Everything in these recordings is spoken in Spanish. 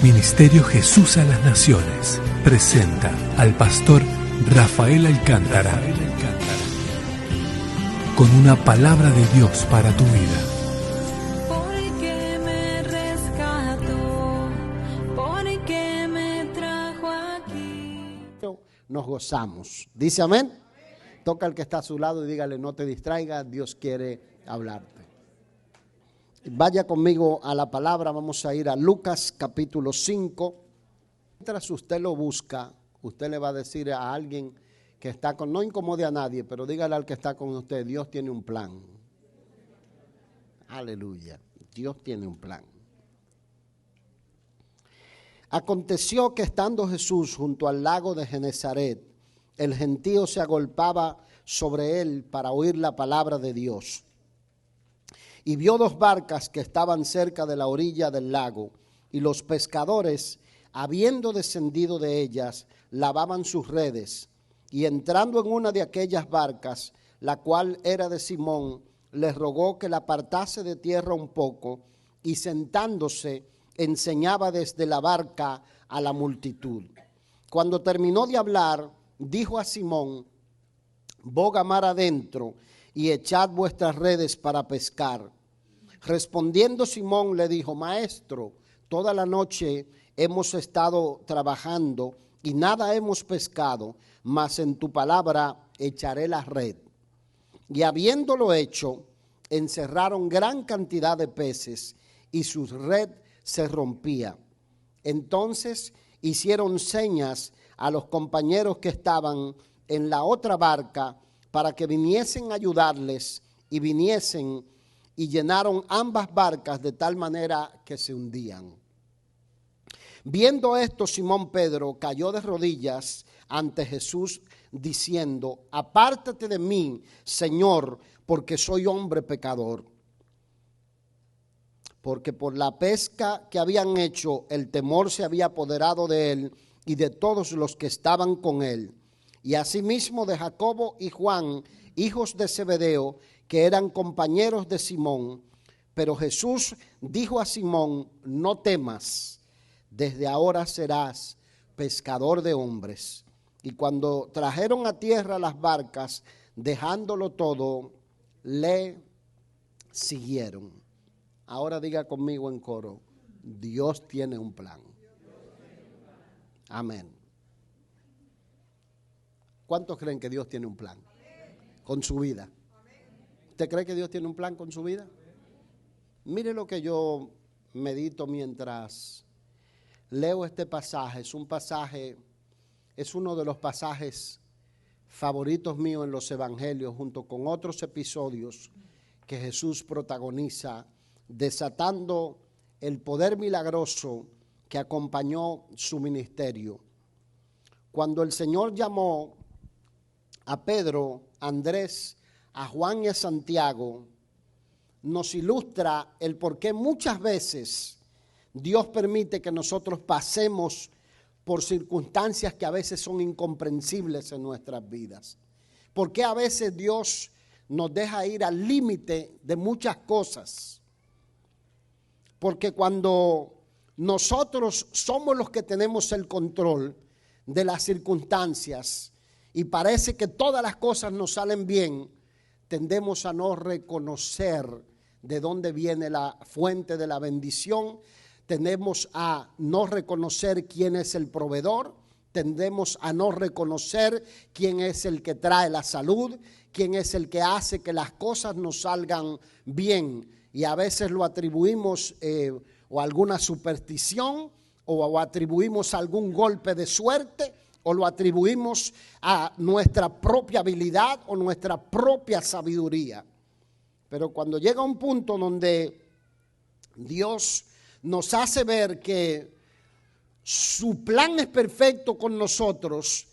Ministerio Jesús a las Naciones presenta al pastor Rafael Alcántara con una palabra de Dios para tu vida. Porque me rescató, porque me trajo aquí. Nos gozamos. ¿Dice amén? Toca al que está a su lado y dígale: no te distraigas, Dios quiere hablarte. Vaya conmigo a la palabra, vamos a ir a Lucas capítulo 5. Mientras usted lo busca, usted le va a decir a alguien que está con, no incomode a nadie, pero dígale al que está con usted: Dios tiene un plan. Aleluya, Dios tiene un plan. Aconteció que estando Jesús junto al lago de Genezaret, el gentío se agolpaba sobre él para oír la palabra de Dios. Y vio dos barcas que estaban cerca de la orilla del lago, y los pescadores, habiendo descendido de ellas, lavaban sus redes. Y entrando en una de aquellas barcas, la cual era de Simón, les rogó que la apartase de tierra un poco, y sentándose, enseñaba desde la barca a la multitud. Cuando terminó de hablar, dijo a Simón: boga mar adentro y echad vuestras redes para pescar. Respondiendo Simón le dijo: Maestro, toda la noche hemos estado trabajando y nada hemos pescado, mas en tu palabra echaré la red. Y habiéndolo hecho, encerraron gran cantidad de peces y su red se rompía. Entonces hicieron señas a los compañeros que estaban en la otra barca para que viniesen a ayudarles, y viniesen y llenaron ambas barcas de tal manera que se hundían. Viendo esto, Simón Pedro cayó de rodillas ante Jesús diciendo: apártate de mí, Señor, porque soy hombre pecador. Porque por la pesca que habían hecho, el temor se había apoderado de él y de todos los que estaban con él. Y asimismo de Jacobo y Juan, hijos de Zebedeo, que eran compañeros de Simón. Pero Jesús dijo a Simón: no temas, desde ahora serás pescador de hombres. Y cuando trajeron a tierra las barcas, dejándolo todo, le siguieron. Ahora diga conmigo en coro: Dios tiene un plan. Amén. ¿Cuántos creen que Dios tiene un plan con su vida? ¿Usted cree que Dios tiene un plan con su vida? Mire lo que yo medito mientras leo este pasaje. Es uno de los pasajes favoritos míos en los evangelios, junto con otros episodios que Jesús protagoniza, desatando el poder milagroso que acompañó su ministerio. Cuando el Señor llamó a Pedro, a Andrés, a Juan y a Santiago, nos ilustra el por qué muchas veces Dios permite que nosotros pasemos por circunstancias que a veces son incomprensibles en nuestras vidas. Por qué a veces Dios nos deja ir al límite de muchas cosas. Porque cuando nosotros somos los que tenemos el control de las circunstancias y parece que todas las cosas nos salen bien, tendemos a no reconocer de dónde viene la fuente de la bendición, tendemos a no reconocer quién es el proveedor, tendemos a no reconocer quién es el que trae la salud, quién es el que hace que las cosas nos salgan bien. Y a veces lo atribuimos o a alguna superstición, o atribuimos a algún golpe de suerte, o lo atribuimos a nuestra propia habilidad o nuestra propia sabiduría. Pero cuando llega un punto donde Dios nos hace ver que su plan es perfecto con nosotros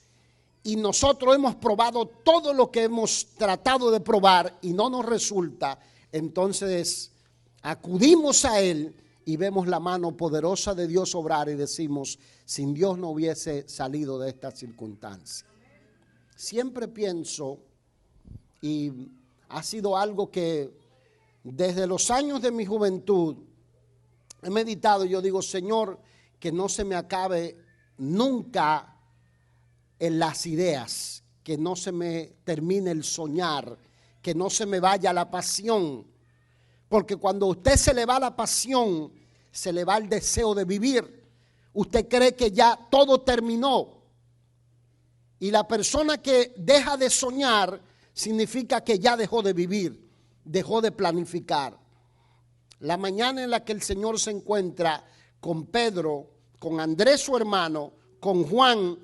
y nosotros hemos probado todo lo que hemos tratado de probar y no nos resulta, entonces acudimos a Él y vemos la mano poderosa de Dios obrar y decimos: sin Dios no hubiese salido de esta circunstancia. Siempre pienso, y ha sido algo que desde los años de mi juventud he meditado, yo digo: Señor, que no se me acabe nunca en las ideas, que no se me termine el soñar, que no se me vaya la pasión. Porque cuando a usted se le va la pasión, se le va el deseo de vivir. Usted cree que ya todo terminó. Y la persona que deja de soñar significa que ya dejó de vivir, dejó de planificar. La mañana en la que el Señor se encuentra con Pedro, con Andrés su hermano, con Juan,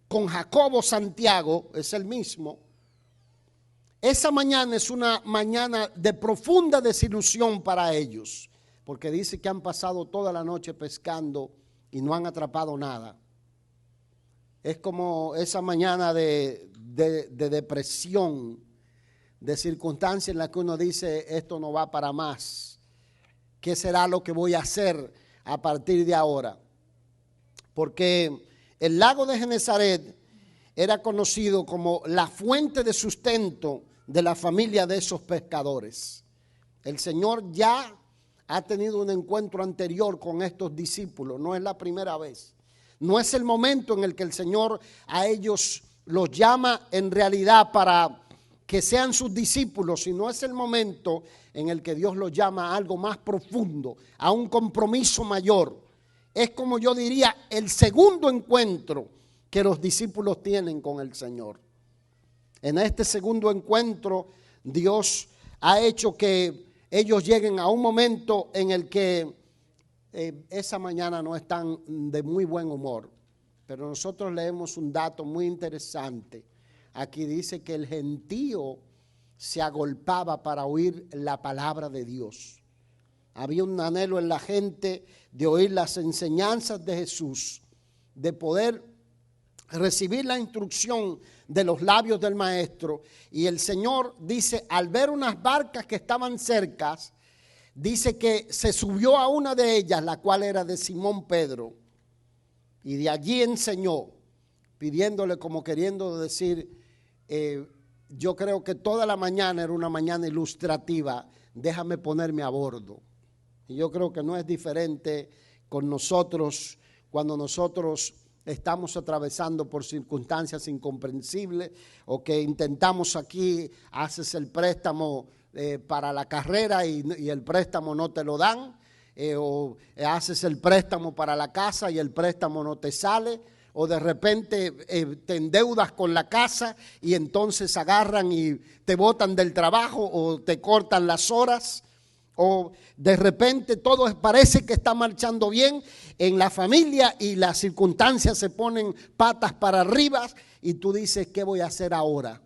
con Jacobo, Santiago, es el mismo. Esa mañana es una mañana de profunda desilusión para ellos, porque dice que han pasado toda la noche pescando y no han atrapado nada. Es como esa mañana de depresión, de circunstancia en la que uno dice, esto no va para más. ¿Qué será lo que voy a hacer a partir de ahora? Porque el lago de Genesaret era conocido como la fuente de sustento de la familia de esos pescadores. El Señor ya ha tenido un encuentro anterior con estos discípulos, no es la primera vez. No es el momento en el que el Señor a ellos los llama en realidad para que sean sus discípulos, sino es el momento en el que Dios los llama a algo más profundo, a un compromiso mayor. Es como yo diría el segundo encuentro que los discípulos tienen con el Señor. En este segundo encuentro Dios ha hecho que ellos lleguen a un momento en el que esa mañana no están de muy buen humor. Pero nosotros leemos un dato muy interesante. Aquí dice que el gentío se agolpaba para oír la palabra de Dios. Había un anhelo en la gente de oír las enseñanzas de Jesús, de poder recibir la instrucción de los labios del maestro. Y el Señor dice, al ver unas barcas que estaban cerca, dice que se subió a una de ellas, la cual era de Simón Pedro, y de allí enseñó, pidiéndole, como queriendo decir, yo creo que toda la mañana era una mañana ilustrativa, déjame ponerme a bordo. Y yo creo que no es diferente con nosotros cuando nosotros estamos atravesando por circunstancias incomprensibles o que intentamos aquí, haces el préstamo para la carrera y el préstamo no te lo dan, o haces el préstamo para la casa y el préstamo no te sale, o de repente te endeudas con la casa y entonces agarran y te botan del trabajo o te cortan las horas, o de repente todo parece que está marchando bien en la familia y las circunstancias se ponen patas para arriba y tú dices, ¿qué voy a hacer ahora?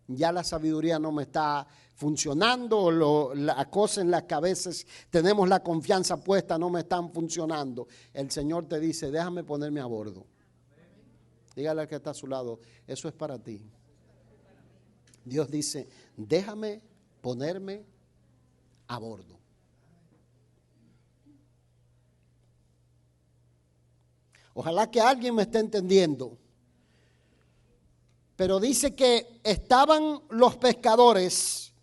Ya la sabiduría no me está funcionando, la cosa en las que a veces tenemos la confianza puesta no me están funcionando. El Señor te dice, déjame ponerme a bordo. Dígale al que está a su lado, eso es para ti. Dios dice, déjame ponerme a bordo. Ojalá que alguien me esté entendiendo. Pero dice que estaban los pescadores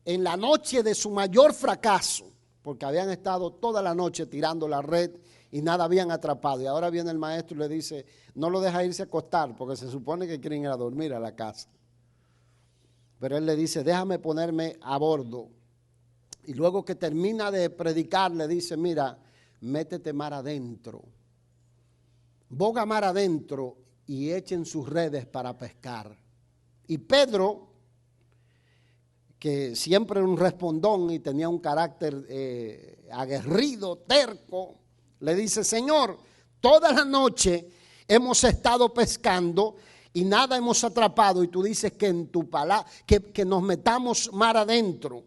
en la noche de su mayor fracaso, porque habían estado toda la noche tirando la red y nada habían atrapado. Y ahora viene el maestro y le dice, no lo deja irse a acostar, porque se supone que quieren ir a dormir a la casa. Pero él le dice, déjame ponerme a bordo. Y luego que termina de predicar, le dice, mira, métete mar adentro. Boga mar adentro y echen sus redes para pescar. Y Pedro, que siempre era un respondón y tenía un carácter aguerrido, terco, le dice, Señor, toda la noche hemos estado pescando y nada hemos atrapado, y tú dices que en tu palabra, que nos metamos mar adentro.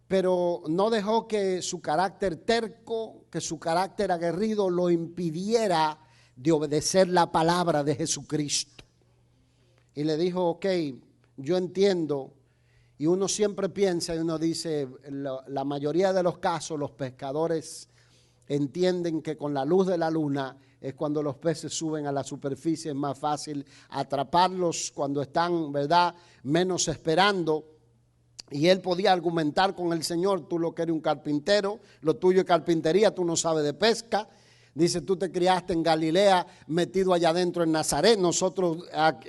Pero no dejó que su carácter terco, que su carácter aguerrido lo impidiera de obedecer la palabra de Jesucristo. Y le dijo, ok, yo entiendo. Y uno siempre piensa y uno dice, la mayoría de los casos los pescadores entienden que con la luz de la luna es cuando los peces suben a la superficie, es más fácil atraparlos cuando están, ¿verdad?, menos esperando. Y él podía argumentar con el Señor: tú lo que eres un carpintero, lo tuyo es carpintería, tú no sabes de pesca. Dice: tú te criaste en Galilea, metido allá adentro en Nazaret. Nosotros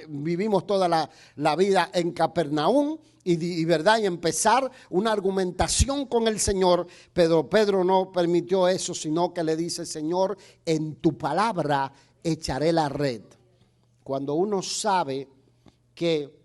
vivimos toda la vida en Capernaum. Y verdad, y empezar una argumentación con el Señor. Pero Pedro no permitió eso, sino que le dice: Señor, en tu palabra echaré la red. Cuando uno sabe que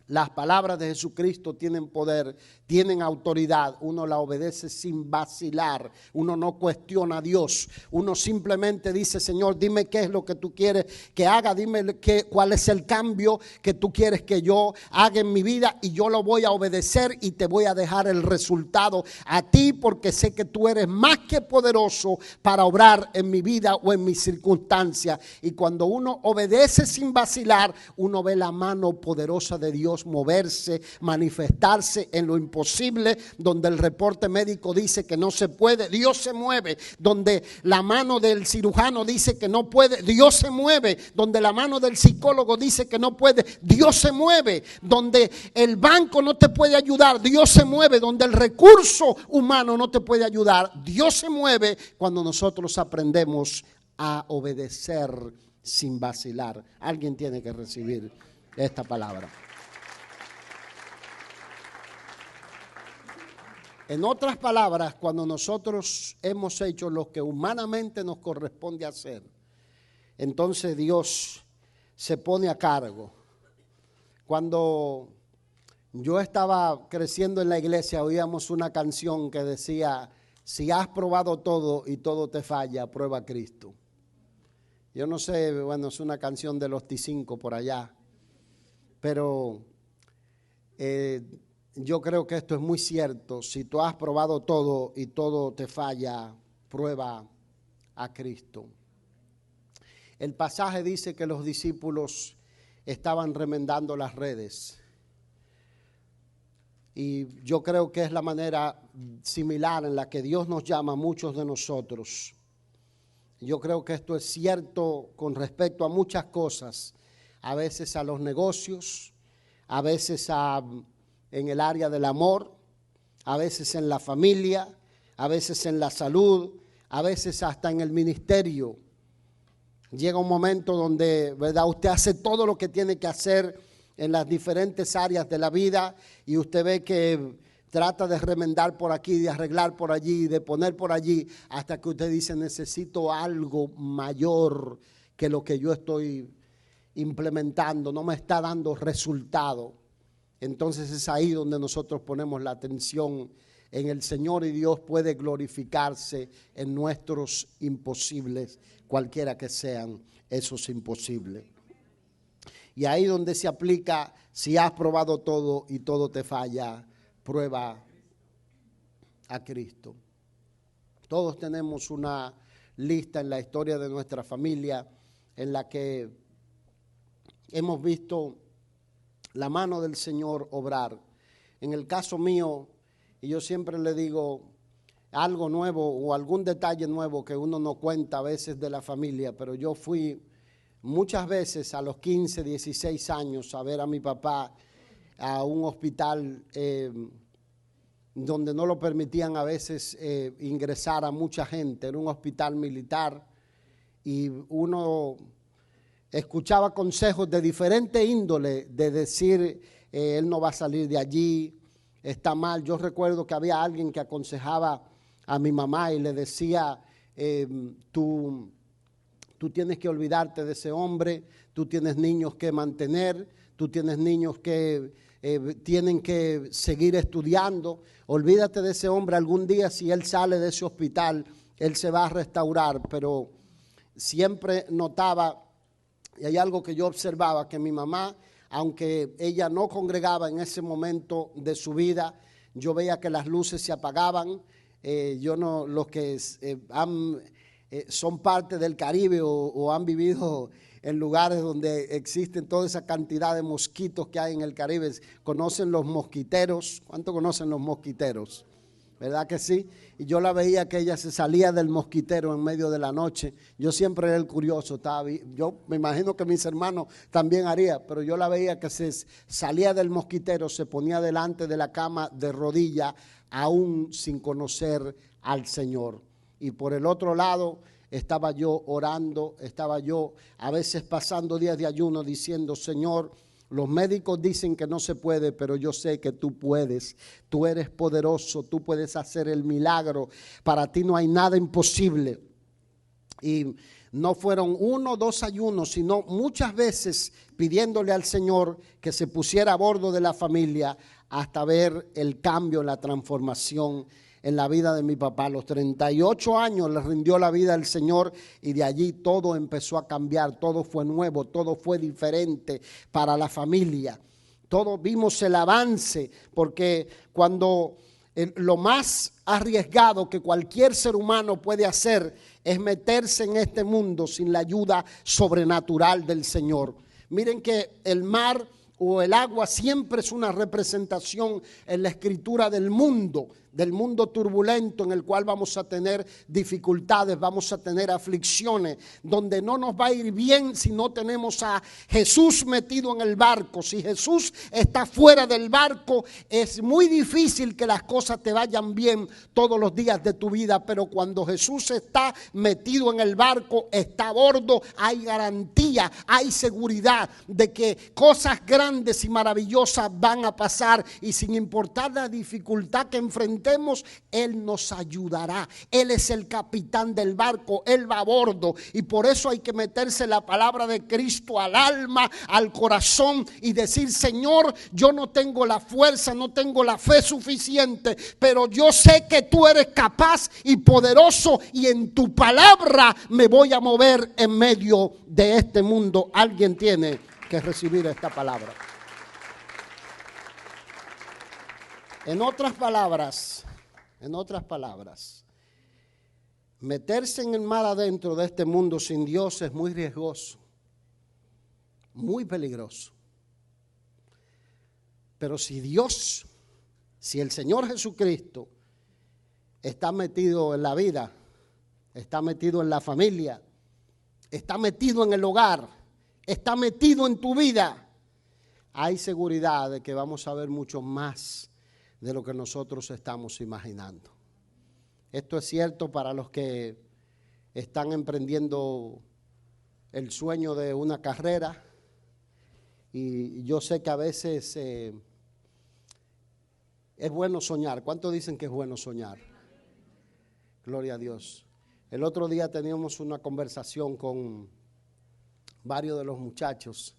las palabras de Jesucristo tienen poder, tienen autoridad, uno la obedece sin vacilar, uno no cuestiona a Dios, uno simplemente dice: Señor, dime qué es lo que tú quieres que haga, dime cuál es el cambio que tú quieres que yo haga en mi vida, y yo lo voy a obedecer y te voy a dejar el resultado a ti, porque sé que tú eres más que poderoso para obrar en mi vida o en mis circunstancias. Y cuando uno obedece sin vacilar, uno ve la mano poderosa de Dios moverse, manifestarse en lo imposible. Donde el reporte médico dice que no se puede, Dios se mueve. Donde la mano del cirujano dice que no puede, Dios se mueve. Donde la mano del psicólogo dice que no puede, Dios se mueve. Donde el banco no te puede ayudar, Dios se mueve. Donde el recurso humano no te puede ayudar, Dios se mueve, cuando nosotros aprendemos a obedecer sin vacilar. Alguien tiene que recibir esta palabra. En otras palabras, cuando nosotros hemos hecho lo que humanamente nos corresponde hacer, entonces Dios se pone a cargo. Cuando yo estaba creciendo en la iglesia, oíamos una canción que decía: si has probado todo y todo te falla, prueba a Cristo. Yo no sé, bueno, es una canción de los T5 por allá, pero yo creo que esto es muy cierto. Si tú has probado todo y todo te falla, prueba a Cristo. El pasaje dice que los discípulos estaban remendando las redes. Y yo creo que es la manera similar en la que Dios nos llama a muchos de nosotros. Yo creo que esto es cierto con respecto a muchas cosas. A veces a los negocios, a veces en el área del amor, a veces en la familia, a veces en la salud, a veces hasta en el ministerio. Llega un momento donde, ¿verdad?, usted hace todo lo que tiene que hacer en las diferentes áreas de la vida, y usted ve que trata de remendar por aquí, de arreglar por allí, de poner por allí, hasta que usted dice: necesito algo mayor que lo que yo estoy implementando, no me está dando resultado. Entonces es ahí donde nosotros ponemos la atención en el Señor, y Dios puede glorificarse en nuestros imposibles, cualquiera que sean esos imposibles. Y ahí donde se aplica: si has probado todo y todo te falla, prueba a Cristo. Todos tenemos una lista en la historia de nuestra familia en la que hemos visto la mano del Señor obrar. En el caso mío, y yo siempre le digo algo nuevo o algún detalle nuevo que uno no cuenta a veces de la familia, pero yo fui muchas veces a los 15, 16 años a ver a mi papá a un hospital donde no lo permitían a veces ingresar a mucha gente. Era un hospital militar, y uno escuchaba consejos de diferente índole, de decir: él no va a salir de allí, está mal. Yo recuerdo que había alguien que aconsejaba a mi mamá y le decía: tú tienes que olvidarte de ese hombre, tú tienes niños que mantener, tú tienes niños que tienen que seguir estudiando, olvídate de ese hombre. Algún día, si él sale de ese hospital, él se va a restaurar. Pero siempre notaba, y hay algo que yo observaba, que mi mamá, aunque ella no congregaba en ese momento de su vida, yo veía que las luces se apagaban. Los que son parte del Caribe o han vivido en lugares donde existen toda esa cantidad de mosquitos que hay en el Caribe, conocen los mosquiteros. ¿Cuánto conocen los mosquiteros? ¿Verdad que sí? Y yo la veía que ella se salía del mosquitero en medio de la noche. Yo siempre era el curioso. Yo me imagino que mis hermanos también harían, pero yo la veía que se salía del mosquitero, se ponía delante de la cama de rodillas, aún sin conocer al Señor. Y por el otro lado estaba yo orando, estaba yo a veces pasando días de ayuno diciendo, Señor, los médicos dicen que no se puede, pero yo sé que tú puedes. Tú eres poderoso, tú puedes hacer el milagro. Para ti no hay nada imposible. Y no fueron 1 o 2 ayunos, sino muchas veces pidiéndole al Señor que se pusiera a bordo de la familia hasta ver el cambio, la transformación en la vida de mi papá. A los 38 años le rindió la vida al Señor y de allí todo empezó a cambiar, todo fue nuevo, todo fue diferente para la familia. Todos vimos el avance, porque cuando lo más arriesgado que cualquier ser humano puede hacer es meterse en este mundo sin la ayuda sobrenatural del Señor. Miren que el mar o el agua siempre es una representación en la escritura del mundo turbulento en el cual vamos a tener dificultades, vamos a tener aflicciones, donde no nos va a ir bien si no tenemos a Jesús metido en el barco. Si Jesús está fuera del barco, es muy difícil que las cosas te vayan bien todos los días de tu vida, pero cuando Jesús está metido en el barco, está a bordo, hay garantía, hay seguridad de que cosas grandes y maravillosas van a pasar, y sin importar la dificultad que enfrentemos, Él nos ayudará. Él es el capitán del barco, Él va a bordo, y por eso hay que meterse la palabra de Cristo al alma, al corazón, y decir, Señor, yo no tengo la fuerza, no tengo la fe suficiente, pero yo sé que tú eres capaz y poderoso, y en tu palabra me voy a mover en medio de este mundo. Alguien tiene que recibir esta palabra. En otras palabras, meterse en el mar adentro de este mundo sin Dios es muy riesgoso, muy peligroso. Pero si el Señor Jesucristo está metido en la vida, está metido en la familia, está metido en el hogar, está metido en tu vida, hay seguridad de que vamos a ver mucho más de lo que nosotros estamos imaginando. Esto es cierto para los que están emprendiendo el sueño de una carrera, y yo sé que a veces es bueno soñar. ¿Cuántos dicen que es bueno soñar? Gloria a Dios. El otro día teníamos una conversación con varios de los muchachos,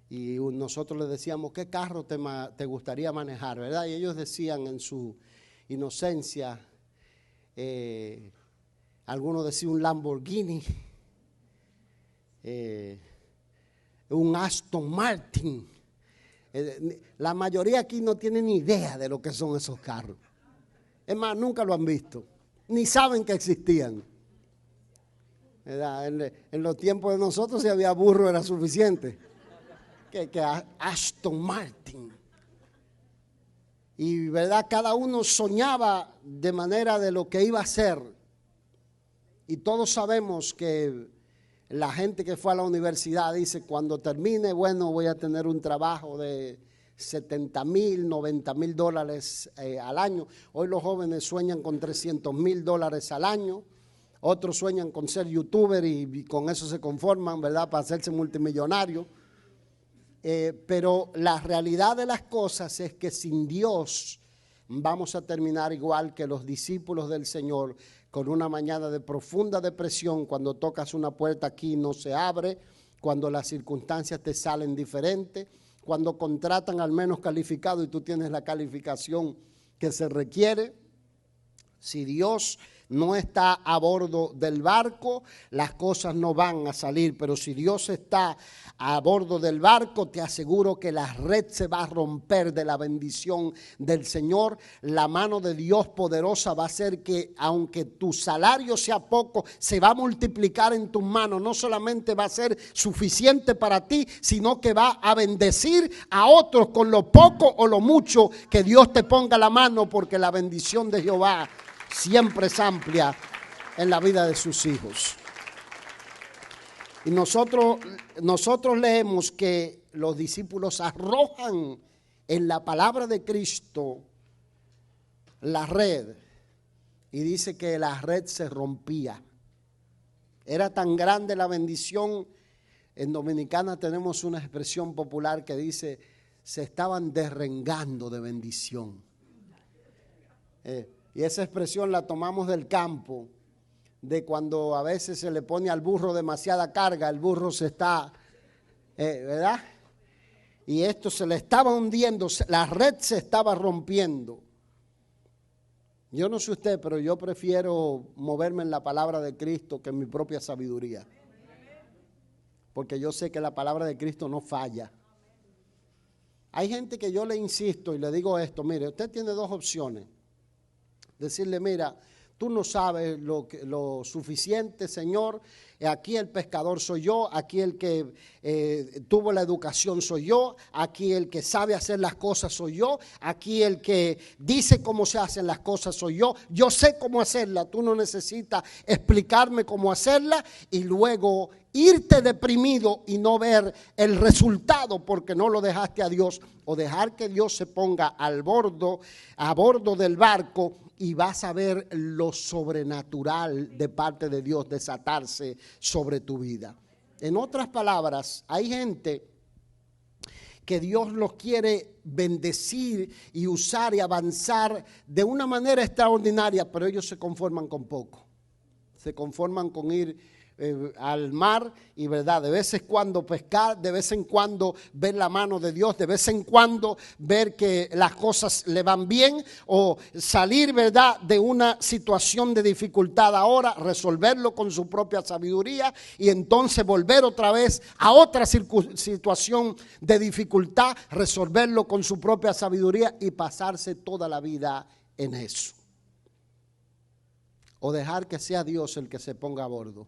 y nosotros les decíamos, ¿qué carro te gustaría manejar? ¿Verdad? Y ellos decían en su inocencia, algunos decían un Lamborghini, un Aston Martin. La mayoría aquí no tiene ni idea de lo que son esos carros. Es más, nunca lo han visto, ni saben que existían. ¿Verdad? En los tiempos de nosotros, si había burro era suficiente. Que Aston Martin. Y verdad, cada uno soñaba de manera de lo que iba a ser. Y todos sabemos que la gente que fue a la universidad dice, cuando termine, bueno, voy a tener un trabajo de $70,000, $90,000 al año. Hoy los jóvenes sueñan con $300,000 al año. Otros sueñan con ser youtuber y con eso se conforman, ¿verdad?, para hacerse multimillonarios. Pero la realidad de las cosas es que sin Dios vamos a terminar igual que los discípulos del Señor, con una mañana de profunda depresión. Cuando tocas una puerta aquí no se abre, cuando las circunstancias te salen diferentes, cuando contratan al menos calificado y tú tienes la calificación que se requiere. Si Dios no está a bordo del barco, las cosas no van a salir. Pero si Dios está a bordo del barco, te aseguro que la red se va a romper de la bendición del Señor. La mano de Dios poderosa va a hacer que, aunque tu salario sea poco, se va a multiplicar en tus manos. No solamente va a ser suficiente para ti, sino que va a bendecir a otros con lo poco o lo mucho que Dios te ponga la mano, porque la bendición de Jehová siempre es amplia en la vida de sus hijos. Y nosotros leemos que los discípulos arrojan en la palabra de Cristo la red, y dice que la red se rompía. Era tan grande la bendición. En Dominicana tenemos una expresión popular que dice: se estaban derrengando de bendición. Y esa expresión la tomamos del campo, de cuando a veces se le pone al burro demasiada carga, el burro se está, ¿verdad? Y esto se le estaba hundiendo, la red se estaba rompiendo. Yo no sé usted, pero yo prefiero moverme en la palabra de Cristo que en mi propia sabiduría. Porque yo sé que la palabra de Cristo no falla. Hay gente que yo le insisto y le digo esto: mire, usted tiene dos opciones. Decirle: mira, tú no sabes lo suficiente, Señor. Aquí el pescador soy yo, aquí el que tuvo la educación soy yo, aquí el que sabe hacer las cosas soy yo, aquí el que dice cómo se hacen las cosas soy yo. Yo sé cómo hacerla, tú no necesitas explicarme cómo hacerla, y luego irte deprimido y no ver el resultado porque no lo dejaste a Dios, o dejar que Dios se ponga a bordo del barco, y vas a ver lo sobrenatural de parte de Dios desatarse sobre tu vida. En otras palabras, hay gente que Dios los quiere bendecir y usar y avanzar de una manera extraordinaria, pero ellos se conforman con poco. Se conforman con ir al mar y, verdad, de vez en cuando pescar, de vez en cuando ver la mano de Dios, de vez en cuando ver que las cosas le van bien, o salir, verdad, de una situación de dificultad ahora, resolverlo con su propia sabiduría, y entonces volver otra vez a otra situación de dificultad, resolverlo con su propia sabiduría y pasarse toda la vida en eso. O dejar que sea Dios el que se ponga a bordo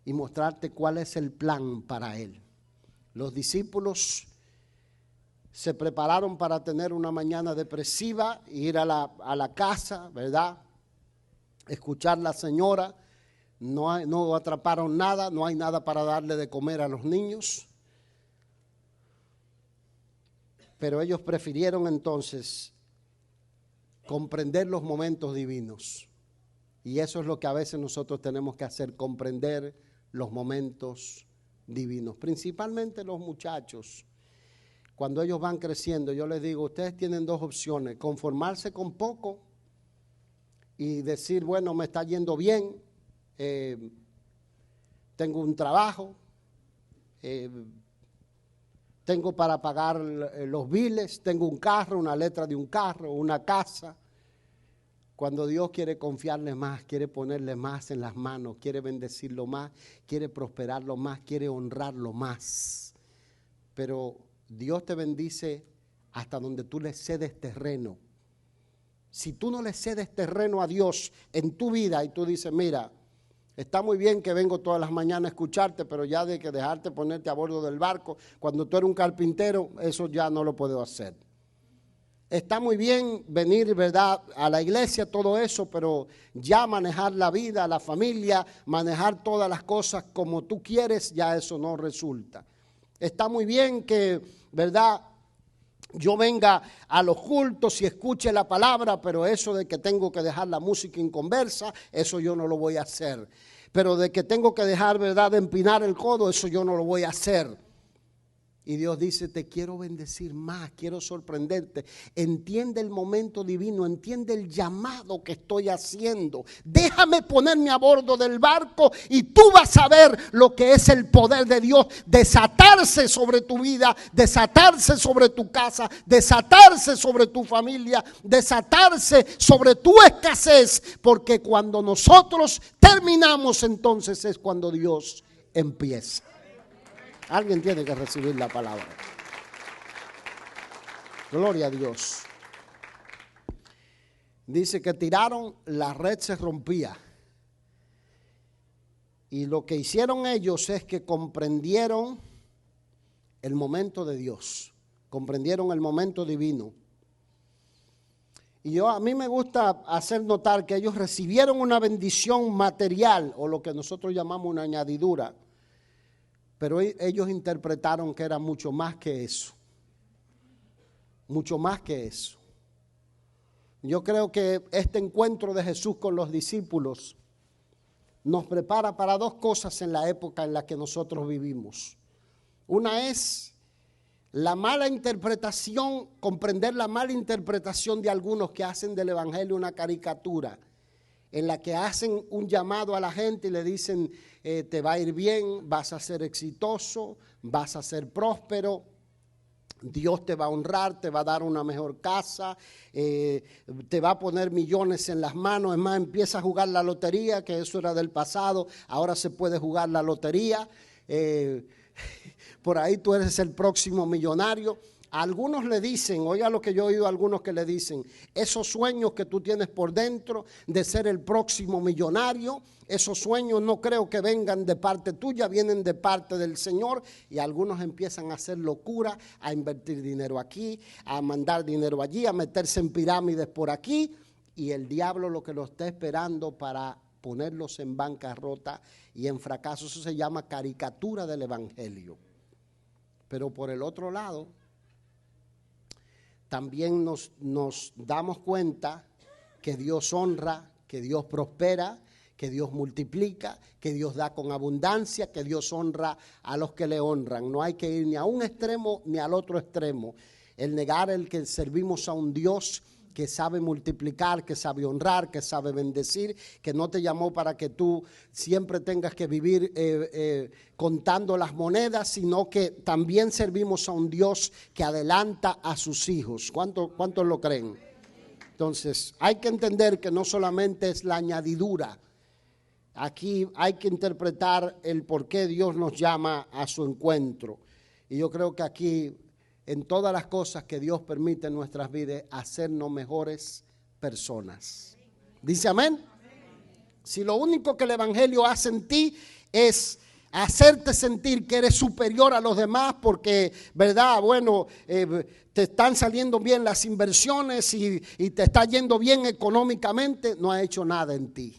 y mostrarte cuál es el plan para él. Los discípulos se prepararon para tener una mañana depresiva, ir a la casa, ¿verdad? Escuchar a la señora. No atraparon nada, no hay nada para darle de comer a los niños. Pero ellos prefirieron entonces comprender los momentos divinos. Y eso es lo que a veces nosotros tenemos que hacer: comprender los momentos divinos. Principalmente los muchachos, cuando ellos van creciendo, yo les digo: ustedes tienen dos opciones: conformarse con poco y decir, bueno, me está yendo bien, tengo un trabajo, tengo para pagar los biles, tengo un carro, una letra de un carro, una casa. Cuando Dios quiere confiarle más, quiere ponerle más en las manos, quiere bendecirlo más, quiere prosperarlo más, quiere honrarlo más. Pero Dios te bendice hasta donde tú le cedes terreno. Si tú no le cedes terreno a Dios en tu vida y tú dices: mira, está muy bien que vengo todas las mañanas a escucharte, pero ya de que dejarte ponerte a bordo del barco, cuando tú eres un carpintero, eso ya no lo puedo hacer. Está muy bien venir, ¿verdad?, a la iglesia, todo eso, pero ya manejar la vida, la familia, manejar todas las cosas como tú quieres, ya eso no resulta. Está muy bien que, ¿verdad?, yo venga a los cultos y escuche la palabra, pero eso de que tengo que dejar la música inconversa, eso yo no lo voy a hacer. Pero de que tengo que dejar, ¿verdad?, de empinar el codo, eso yo no lo voy a hacer. Y Dios dice, te quiero bendecir más, quiero sorprenderte. Entiende el momento divino, entiende el llamado que estoy haciendo. Déjame ponerme a bordo del barco y tú vas a ver lo que es el poder de Dios desatarse sobre tu vida, desatarse sobre tu casa, desatarse sobre tu familia, desatarse sobre tu escasez. Porque cuando nosotros terminamos, entonces es cuando Dios empieza. Alguien tiene que recibir la palabra. Gloria a Dios. Dice que tiraron, la red se rompía. Y lo que hicieron ellos es que comprendieron el momento de Dios. Comprendieron el momento divino. Y a mí me gusta hacer notar que ellos recibieron una bendición material, o lo que nosotros llamamos una añadidura. Pero ellos interpretaron que era mucho más que eso. Mucho más que eso. Yo creo que este encuentro de Jesús con los discípulos nos prepara para dos cosas en la época en la que nosotros vivimos. Una es la mala interpretación, comprender la mala interpretación de algunos que hacen del evangelio una caricatura, en la que hacen un llamado a la gente y le dicen, te va a ir bien, vas a ser exitoso, vas a ser próspero, Dios te va a honrar, te va a dar una mejor casa, te va a poner millones en las manos. Es más, empieza a jugar la lotería, que eso era del pasado, ahora se puede jugar la lotería, por ahí tú eres el próximo millonario. A algunos le dicen, oiga lo que yo he oído a algunos que le dicen, esos sueños que tú tienes por dentro de ser el próximo millonario, esos sueños no creo que vengan de parte tuya, vienen de parte del Señor. Y algunos empiezan a hacer locura, a invertir dinero aquí, a mandar dinero allí, a meterse en pirámides por aquí. Y el diablo lo que lo está esperando para ponerlos en bancarrota y en fracaso. Eso se llama caricatura del evangelio. Pero por el otro lado, también nos damos cuenta que Dios honra, que Dios prospera, que Dios multiplica, que Dios da con abundancia, que Dios honra a los que le honran. No hay que ir ni a un extremo ni al otro extremo. El negar el que servimos a un Dios que sabe multiplicar, que sabe honrar, que sabe bendecir, que no te llamó para que tú siempre tengas que vivir contando las monedas, sino que también servimos a un Dios que adelanta a sus hijos. ¿Cuántos lo creen? Entonces, hay que entender que no solamente es la añadidura. Aquí hay que interpretar el por qué Dios nos llama a su encuentro. Y yo creo que aquí, en todas las cosas que Dios permite en nuestras vidas, hacernos mejores personas. ¿Dice amén? Si lo único que el evangelio hace en ti es hacerte sentir que eres superior a los demás porque, ¿verdad? Bueno, te están saliendo bien las inversiones y te está yendo bien económicamente, no ha hecho nada en ti.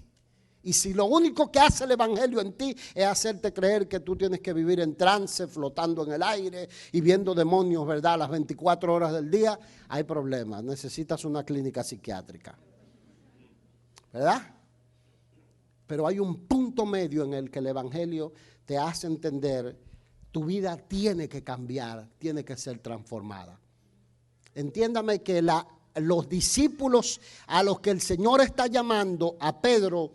Y si lo único que hace el evangelio en ti es hacerte creer que tú tienes que vivir en trance, flotando en el aire y viendo demonios, ¿verdad?, las 24 horas del día, hay problemas. Necesitas una clínica psiquiátrica, ¿verdad? Pero hay un punto medio en el que el evangelio te hace entender, tu vida tiene que cambiar, tiene que ser transformada. Entiéndame que los discípulos a los que el Señor está llamando, a Pedro,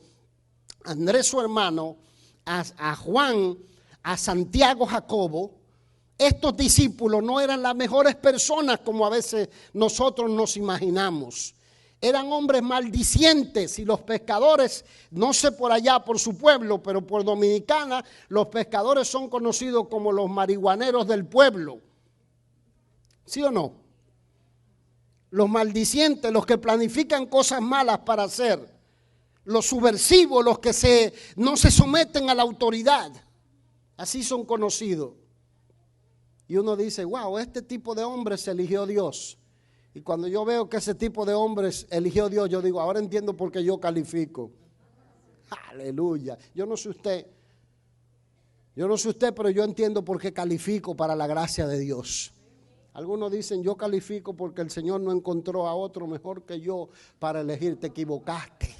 a Andrés su hermano, a Juan, a Santiago, Jacobo, estos discípulos no eran las mejores personas como a veces nosotros nos imaginamos. Eran hombres maldicientes y los pescadores, no sé por allá por su pueblo, pero por Dominicana, los pescadores son conocidos como los marihuaneros del pueblo. ¿Sí o no? Los maldicientes, los que planifican cosas malas para hacer. Los subversivos, los que no se someten a la autoridad. Así son conocidos. Y uno dice, wow, este tipo de hombres eligió Dios. Y cuando yo veo que ese tipo de hombres eligió Dios, yo digo, ahora entiendo por qué yo califico. Aleluya. Yo no sé usted, pero yo entiendo por qué califico para la gracia de Dios. Algunos dicen, yo califico porque el Señor no encontró a otro mejor que yo para elegir. Te equivocaste.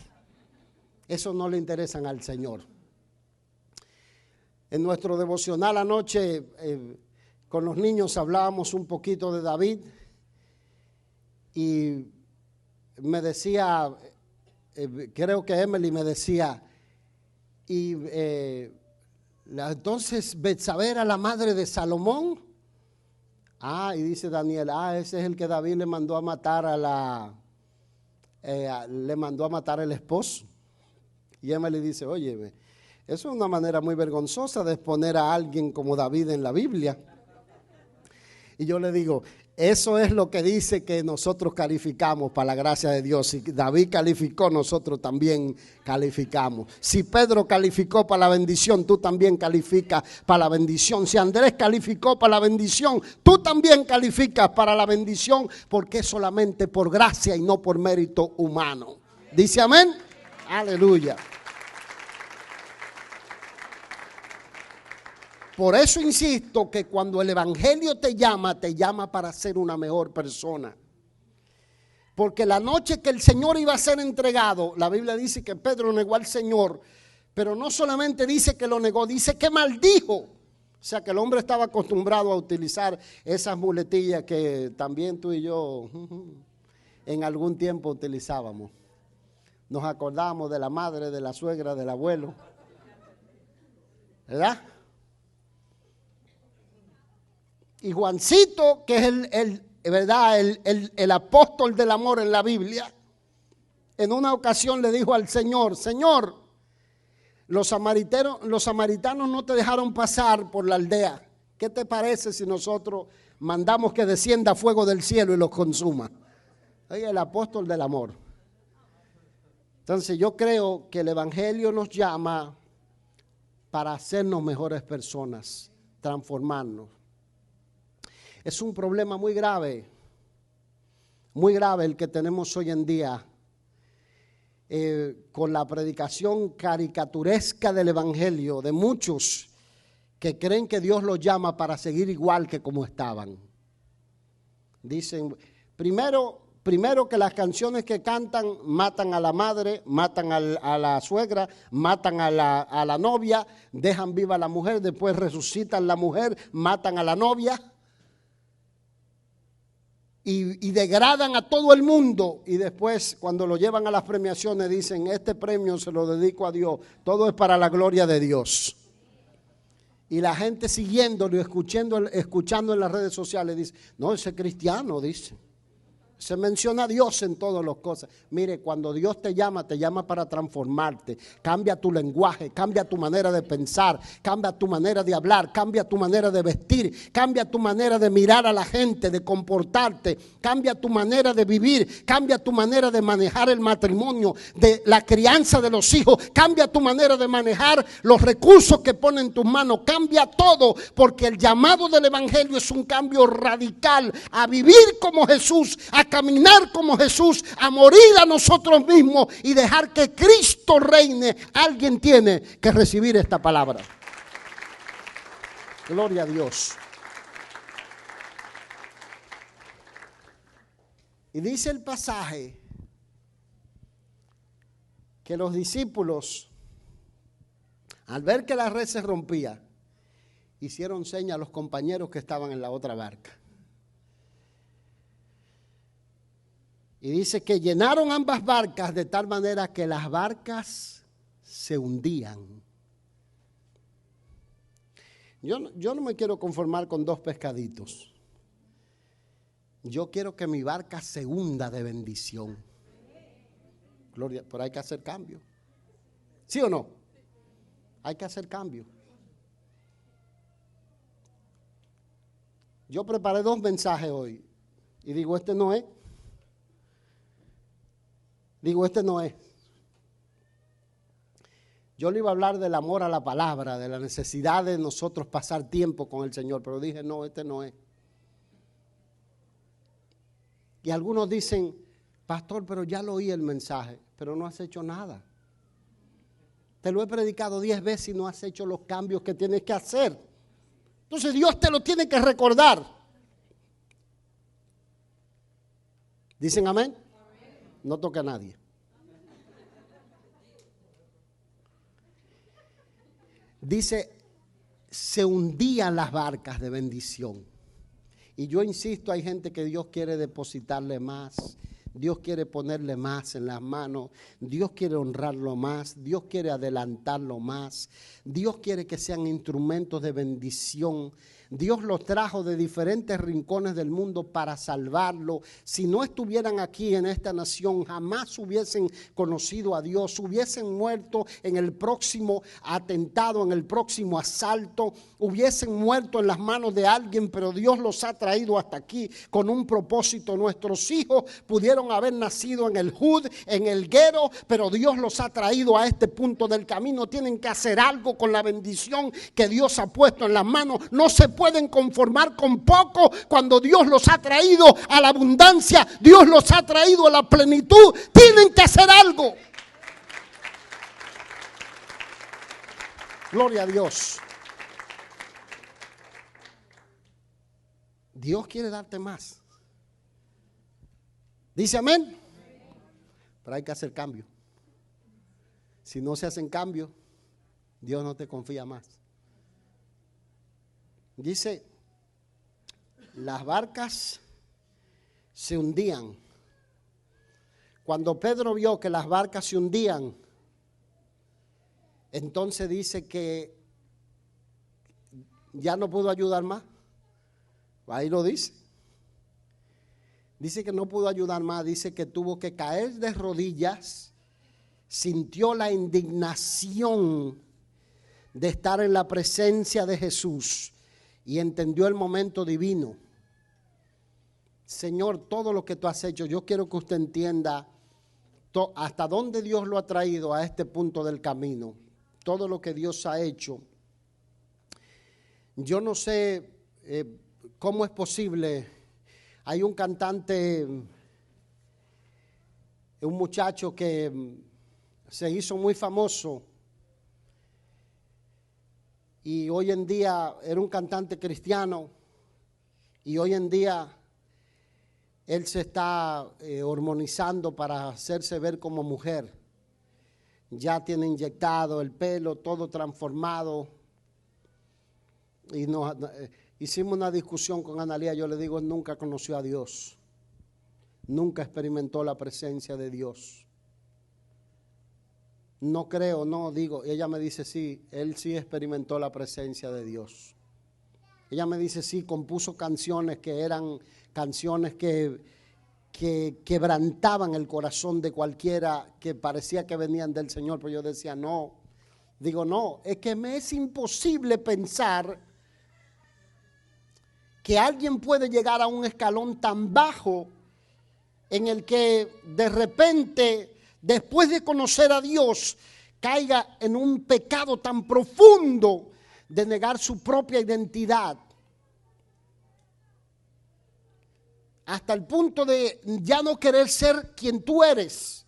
Eso no le interesan al Señor. En nuestro devocional anoche con los niños hablábamos un poquito de David y me decía, creo que Emily me decía, entonces Betsabé era la madre de Salomón. Y dice Daniel, ese es el que David le mandó a matar le mandó a matar el esposo. Y Emily dice, oye, eso es una manera muy vergonzosa de exponer a alguien como David en la Biblia. Y yo le digo, eso es lo que dice que nosotros calificamos para la gracia de Dios. Si David calificó, nosotros también calificamos. Si Pedro calificó para la bendición, tú también calificas para la bendición. Si Andrés calificó para la bendición, tú también calificas para la bendición, porque es solamente por gracia y no por mérito humano. ¿Dice amén? Aleluya. Por eso insisto que cuando el evangelio te llama para ser una mejor persona. Porque la noche que el Señor iba a ser entregado, la Biblia dice que Pedro negó al Señor, pero no solamente dice que lo negó, dice que maldijo. O sea que el hombre estaba acostumbrado a utilizar esas muletillas que también tú y yo en algún tiempo utilizábamos. Nos acordábamos de la madre, de la suegra, del abuelo, ¿verdad? Y Juancito, que es el apóstol del amor en la Biblia, en una ocasión le dijo al Señor, Señor, los samaritanos no te dejaron pasar por la aldea. ¿Qué te parece si nosotros mandamos que descienda fuego del cielo y los consuma? Oye, el apóstol del amor. Entonces yo creo que el evangelio nos llama para hacernos mejores personas, transformarnos. Es un problema muy grave el que tenemos hoy en día con la predicación caricaturesca del evangelio de muchos que creen que Dios los llama para seguir igual que como estaban. Dicen, primero que las canciones que cantan matan a la madre, matan a la suegra, matan a la novia, dejan viva a la mujer, después resucitan la mujer, matan a la novia. Y degradan a todo el mundo y después cuando lo llevan a las premiaciones dicen, este premio se lo dedico a Dios, todo es para la gloria de Dios. Y la gente siguiéndolo y escuchando en las redes sociales dice, no, ese cristiano, dice. Se menciona a Dios en todas las cosas. Mire, cuando Dios te llama para transformarte. Cambia tu lenguaje, cambia tu manera de pensar, cambia tu manera de hablar, cambia tu manera de vestir, cambia tu manera de mirar a la gente, de comportarte, cambia tu manera de vivir, cambia tu manera de manejar el matrimonio, de la crianza de los hijos, cambia tu manera de manejar los recursos que pone en tus manos, cambia todo, porque el llamado del evangelio es un cambio radical a vivir como Jesús, a caminar como Jesús, a morir a nosotros mismos y dejar que Cristo reine. Alguien tiene que recibir esta palabra. Gloria a Dios. Y dice el pasaje que los discípulos, al ver que la red se rompía, hicieron señas a los compañeros que estaban en la otra barca. Y dice que llenaron ambas barcas de tal manera que las barcas se hundían. Yo no me quiero conformar con 2 pescaditos. Yo quiero que mi barca se hunda de bendición. Gloria, pero hay que hacer cambio. ¿Sí o no? Hay que hacer cambio. Yo preparé 2 mensajes hoy y digo, este no es. Yo le iba a hablar del amor a la palabra, de la necesidad de nosotros pasar tiempo con el Señor, pero dije, no, este no es. Y algunos dicen, pastor, pero ya lo oí el mensaje, pero no has hecho nada. Te lo he predicado 10 veces y no has hecho los cambios que tienes que hacer. Entonces Dios te lo tiene que recordar. ¿Dicen amén? No toca a nadie. Dice, se hundían las barcas de bendición. Y yo insisto, hay gente que Dios quiere depositarle más. Dios quiere ponerle más en las manos, Dios quiere honrarlo más, Dios quiere adelantarlo más, Dios quiere que sean instrumentos de bendición. Dios los trajo de diferentes rincones del mundo para salvarlo. Si no estuvieran aquí en esta nación, jamás hubiesen conocido a Dios, hubiesen muerto en el próximo atentado, en el próximo asalto, hubiesen muerto en las manos de alguien, pero Dios los ha traído hasta aquí con un propósito. Nuestros hijos pudieron haber nacido en el Hood, en el Ghetto, pero Dios los ha traído a este punto del camino. Tienen que hacer algo con la bendición que Dios ha puesto en las manos. No se pueden conformar con poco cuando Dios los ha traído a la abundancia, Dios los ha traído a la plenitud. Tienen que hacer algo. Gloria a Dios. Dios quiere darte más. Dice amén. Pero hay que hacer cambio. Si no se hacen cambios, Dios no te confía más. Dice, las barcas se hundían. Cuando Pedro vio que las barcas se hundían, entonces dice que ya no pudo ayudar más. Ahí lo dice. Dice que no pudo ayudar más, dice que tuvo que caer de rodillas, sintió la indignación de estar en la presencia de Jesús y entendió el momento divino. Señor, todo lo que tú has hecho, yo quiero que usted entienda hasta dónde Dios lo ha traído a este punto del camino. Todo lo que Dios ha hecho. Yo no sé cómo es posible. Hay un cantante, un muchacho que se hizo muy famoso y hoy en día era un cantante cristiano y hoy en día él se está hormonizando para hacerse ver como mujer. Ya tiene inyectado el pelo, todo transformado. Y hicimos una discusión con Analía. Yo le digo, él nunca conoció a Dios. Nunca experimentó la presencia de Dios. No creo, no digo. Ella me dice, sí, él sí experimentó la presencia de Dios. Ella me dice, sí, compuso canciones que eran canciones que quebrantaban el corazón de cualquiera, que parecía que venían del Señor. Pero yo decía, no. Digo, no, es que me es imposible pensar que alguien puede llegar a un escalón tan bajo en el que de repente, después de conocer a Dios, caiga en un pecado tan profundo de negar su propia identidad. Hasta el punto de ya no querer ser quien tú eres.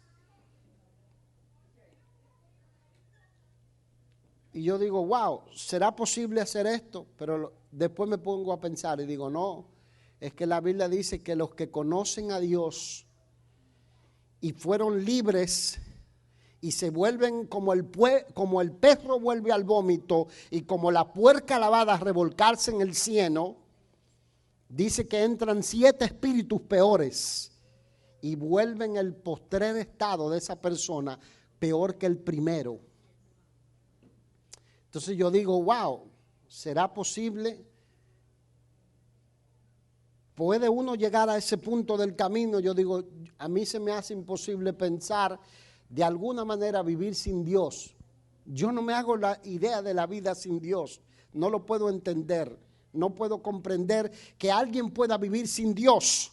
Y yo digo, wow, ¿será posible hacer esto? Pero después me pongo a pensar y digo, no, es que la Biblia dice que los que conocen a Dios y fueron libres y se vuelven como el perro vuelve al vómito y como la puerca lavada a revolcarse en el cieno, dice que entran 7 espíritus peores y vuelven el postrer estado de esa persona peor que el primero. Entonces yo digo, wow, ¿será posible? ¿Puede uno llegar a ese punto del camino? Yo digo, a mí se me hace imposible pensar de alguna manera vivir sin Dios. Yo no me hago la idea de la vida sin Dios. No lo puedo entender. No puedo comprender que alguien pueda vivir sin Dios.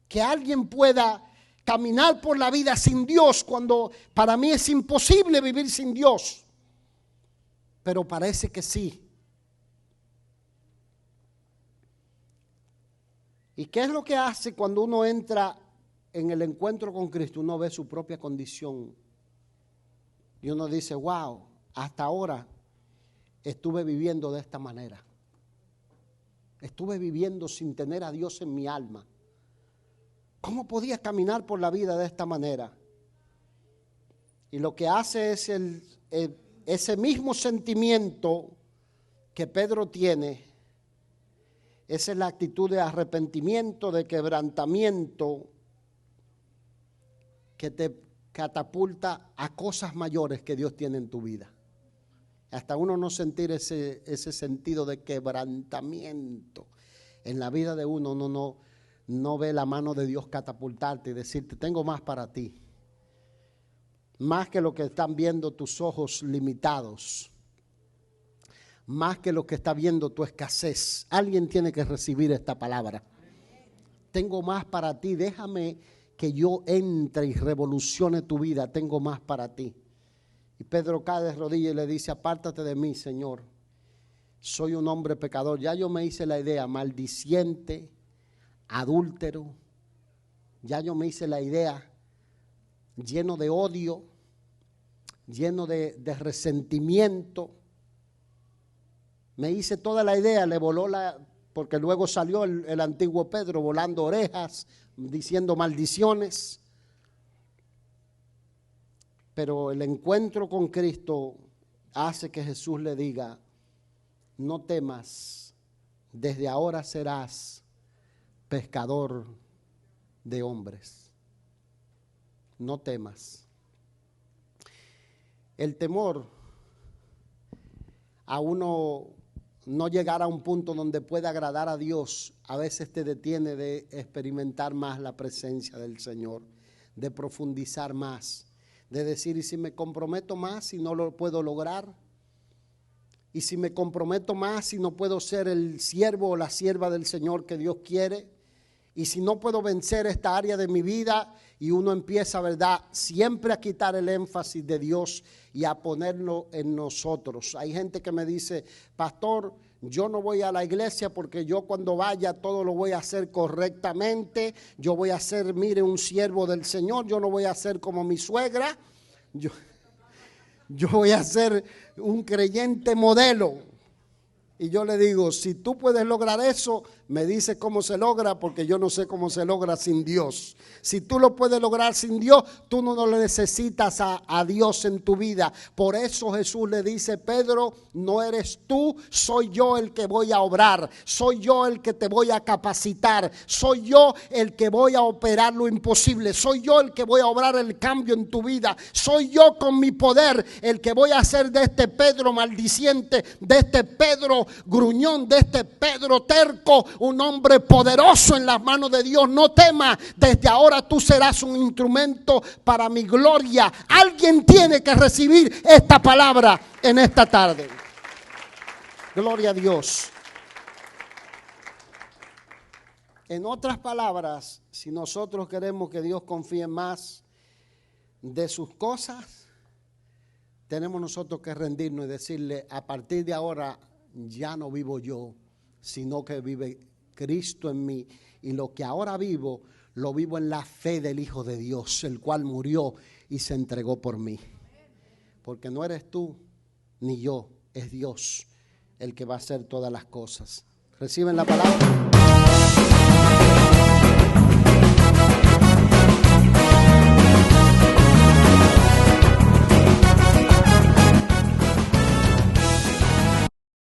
Que alguien pueda caminar por la vida sin Dios, cuando para mí es imposible vivir sin Dios. Pero parece que sí. ¿Y qué es lo que hace cuando uno entra en el encuentro con Cristo? Uno ve su propia condición y uno dice, wow, hasta ahora estuve viviendo de esta manera. Estuve viviendo sin tener a Dios en mi alma. ¿Cómo podía caminar por la vida de esta manera? Y lo que hace es ese mismo sentimiento que Pedro tiene, esa es la actitud de arrepentimiento, de quebrantamiento, que te catapulta a cosas mayores que Dios tiene en tu vida. Hasta uno no sentir ese sentido de quebrantamiento en la vida de uno, no ve la mano de Dios catapultarte y decirte, tengo más para ti. Más que lo que están viendo tus ojos limitados. Más que lo que está viendo tu escasez. Alguien tiene que recibir esta palabra. Tengo más para ti, déjame que yo entre y revolucione tu vida, tengo más para ti. Y Pedro cae de rodillas y le dice, apártate de mí, Señor, soy un hombre pecador. Ya yo me hice la idea, maldiciente, adúltero, ya yo me hice la idea, lleno de odio, lleno de resentimiento. Me hice toda la idea, le voló porque luego salió el antiguo Pedro volando orejas, diciendo maldiciones. Pero el encuentro con Cristo hace que Jesús le diga, no temas, desde ahora serás pescador de hombres. No temas. El temor a uno no llegar a un punto donde pueda agradar a Dios, a veces te detiene de experimentar más la presencia del Señor, de profundizar más, de decir, ¿y si me comprometo más y no lo puedo lograr? ¿Y si me comprometo más y no puedo ser el siervo o la sierva del Señor que Dios quiere? Y si no puedo vencer esta área de mi vida, y uno empieza, ¿verdad?, siempre a quitar el énfasis de Dios y a ponerlo en nosotros. Hay gente que me dice, pastor, yo no voy a la iglesia porque yo cuando vaya todo lo voy a hacer correctamente. Yo voy a ser, mire, un siervo del Señor. Yo no voy a ser como mi suegra. Yo voy a ser un creyente modelo. Y yo le digo, si tú puedes lograr eso, me dices cómo se logra, porque yo no sé cómo se logra sin Dios. Si tú lo puedes lograr sin Dios, tú no le necesitas a Dios en tu vida. Por eso Jesús le dice, Pedro, no eres tú, soy yo el que voy a obrar. Soy yo el que te voy a capacitar. Soy yo el que voy a operar lo imposible. Soy yo el que voy a obrar el cambio en tu vida. Soy yo con mi poder el que voy a hacer de este Pedro maldiciente, de este Pedro gruñón, de este Pedro terco, un hombre poderoso en las manos de Dios. No temas, desde ahora tú serás un instrumento para mi gloria. Alguien tiene que recibir esta palabra en esta tarde. Gloria a Dios. En otras palabras, si nosotros queremos que Dios confíe más de sus cosas, tenemos nosotros que rendirnos y decirle, a partir de ahora ya no vivo yo, sino que vive Cristo en mí. Y lo que ahora vivo, lo vivo en la fe del Hijo de Dios, el cual murió y se entregó por mí. Porque no eres tú ni yo, es Dios el que va a hacer todas las cosas. ¿Reciben la palabra?